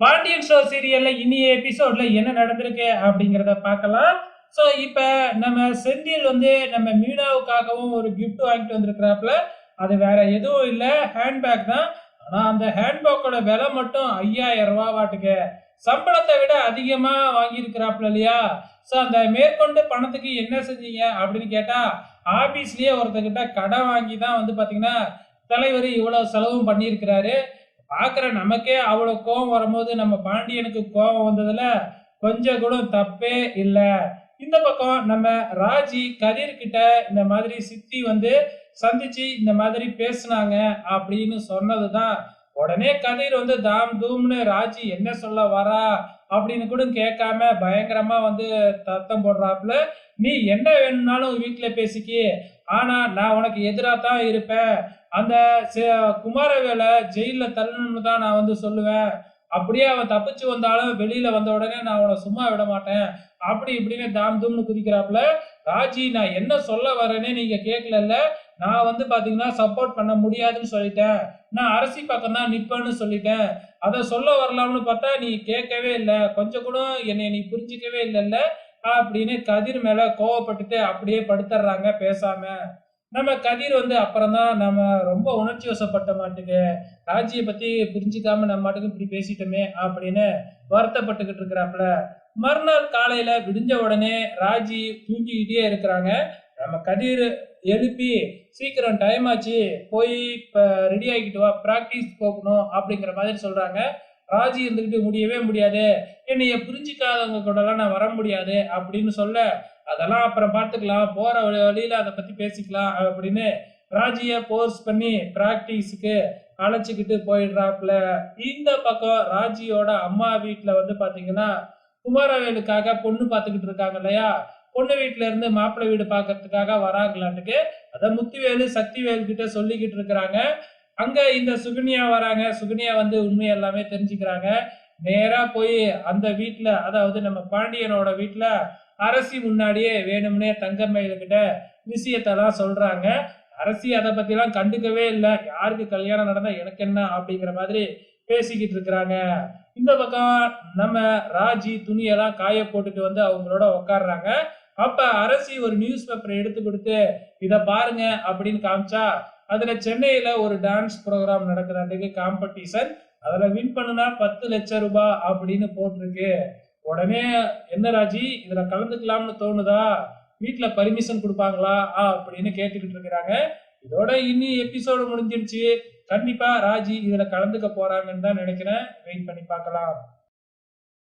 Pandian store சீரியல்ல இனிய எபிசோட்ல என்ன நடந்திருக்கு அப்படிங்கிறத பார்க்கலாம். ஸோ இப்ப நம்ம செந்தில் வந்து நம்ம மீனாவுக்காகவும் ஒரு கிஃப்ட் வாங்கிட்டு வந்திருக்கிறாப்ல. அது வேற எதுவும் இல்ல, ஹேண்ட்பேக் தான். ஆனா அந்த ஹேண்ட்பேக்கோட விலை மட்டும் ரூ. 5000 வாட்டுக்கு. சம்பளத்தை விட அதிகமா வாங்கியிருக்கிறாப்ல இல்லையா? ஸோ அந்த மேற்கொண்டு பணத்துக்கு என்ன செஞ்சீங்க அப்படின்னு கேட்டா, ஆபீஸ்லயே ஒருத்தர்கிட்ட கடன் வாங்கி தான் வந்து பாத்தீங்கன்னா தலைவர் இவ்வளவு செலவும் பண்ணியிருக்கிறாரு. பார்க்குற நமக்கே அவ்வளோ கோவம் வரும்போது, நம்ம பாண்டியனுக்கு கோவம் வந்ததுல கொஞ்சம் கூட தப்பே இல்ல. இந்த பக்கம் நம்ம ராஜி கதிர் கிட்ட இந்த மாதிரி சித்தி வந்து சந்திச்சு இந்த மாதிரி பேசுனாங்க அப்படின்னு சொன்னதுதான், உடனே கதிர் வந்து தாம் தூம்னு ராஜி என்ன சொல்ல வரா அப்படின்னு கூட கேட்காம பயங்கரமா வந்து சத்தம் போடுறாப்புல. நீ என்ன வேணும்னாலும் வீட்டுல பேசிக்கி, ஆனா நான் உனக்கு எதிரா தான் இருப்பேன். அந்த குமாரவேல ஜெயில தள்ளணும்னு தான் நான் வந்து சொல்லுவேன். அப்படியே அவன் தப்பிச்சு வந்தாலும் வெளியில வந்த உடனே நான் அவனை சும்மா விட மாட்டேன். அப்படி இப்படின்னு தாம் தூம்னு குதிக்கிறாப்புல. ராஜி நான் என்ன சொல்ல வரேனே நீங்க கேட்கலல்ல. நான் வந்து பாத்தீங்கன்னா சப்போர்ட் பண்ண முடியாதுன்னு சொல்லிட்டேன். நான் அரசி பக்கம் தான் நிப்பேன்னு சொல்லிட்டேன். அத சொல்ல வரலாம்னு பார்த்தா நீ கேட்கவே இல்ல. கொஞ்சம் கூட என்னைய நீ புரிஞ்சுக்கவே இல்லல்ல. அப்படின்னு கதிர் மேல கோவப்பட்டுட்டு அப்படியே படுத்துடுறாங்க பேசாம. நம்ம கதிர் வந்து அப்புறம் தான் நம்ம ரொம்ப உணர்ச்சி வசப்பட்ட மாட்டுக்கு ராஜியை பத்தி புரிஞ்சுக்காம நம்ம மாட்டுக்கு இப்படி பேசிட்டோமே அப்படின்னு வருத்தப்பட்டுக்கிட்டு இருக்கிறாப்புல. மறுநாள் காலையில விடிஞ்ச உடனே ராஜி தூங்கிக்கிட்டே இருக்கிறாங்க. நம்ம கதிர் எழுப்பி சீக்கிரம் டைம் ஆச்சு, போய் இப்ப ரெடி ஆகிட்டு வா, பிராக்டிஸ் போகணும் அப்படிங்கிற மாதிரி சொல்றாங்க. ராஜி இருந்துகிட்டு முடியவே முடியாது, என்னைய புரிஞ்சுக்காதவங்க கூட எல்லாம் நான் வர முடியாது அப்படின்னு சொல்ல, அதெல்லாம் அப்புறம் பார்த்துக்கலாம், போற வழியில அதை பத்தி பேசிக்கலாம் அப்படின்னு ராஜிய போர்ஸ் பண்ணி பிராக்டிஸுக்கு அழைச்சிக்கிட்டு போயிடுறாப்புல. இந்த பக்கம் ராஜியோட அம்மா வீட்டுல வந்து பாத்தீங்கன்னா குமாரவேலுக்காக பொண்ணு பார்த்துக்கிட்டு இருக்காங்க இல்லையா? பொண்ணு வீட்டுல இருந்து மாப்பிள்ளை வீடு பார்க்கறதுக்காக வராங்களாட்டுக்கு. அத முத்துவேலு சக்திவேலு கிட்ட சொல்லிக்கிட்டு இருக்கிறாங்க. அங்க இந்த சுகன்யா வராங்க. சுகன்யா வந்து உண்மை எல்லாமே தெரிஞ்சுக்கிறாங்க. நேரா போய் அந்த வீட்டுல, அதாவது நம்ம பாண்டியனோட வீட்டுல அரசி முன்னாடியே வேணும்னே தங்கமயில் கிட்ட விஷயத்தெல்லாம் சொல்றாங்க. அரசி அதை பத்தி எல்லாம் கண்டுக்கவே இல்லை. யாருக்கு கல்யாணம் நடந்தா எனக்கு என்ன அப்படிங்கிற மாதிரி பேசிக்கிட்டு இருக்கிறாங்க. இந்த பக்கம் நம்ம ராஜி துணியெல்லாம் காய போட்டுட்டு வந்து அவங்களோட உட்காடுறாங்க. அப்ப அரசி ஒரு நியூஸ் பேப்பர் எடுத்து கொடுத்து இத பாருங்க அப்படின்னு காமிச்சா, அதுல சென்னையில ஒரு டான்ஸ் ப்ரோக்ராம் நடக்குது, காம்படிஷன். அதுல வின் பண்ணுனா 10 லட்சம் ரூபாய் அப்படின்னு போட்டிருக்கு. உடனே என்ன ராஜி இதுல கலந்துக்கலாம்னு தோணுதா? வீட்டுல பர்மிஷன் கொடுப்பாங்களா அப்படின்னு கேட்டுக்கிட்டு இருக்கிறாங்க. இதோட இனி எபிசோடு முடிஞ்சிருச்சு. கண்டிப்பா ராஜி இதுல கலந்துக்க போறாங்கன்னு தான் நினைக்கிறேன். வெயிட் பண்ணி பார்க்கலாம்.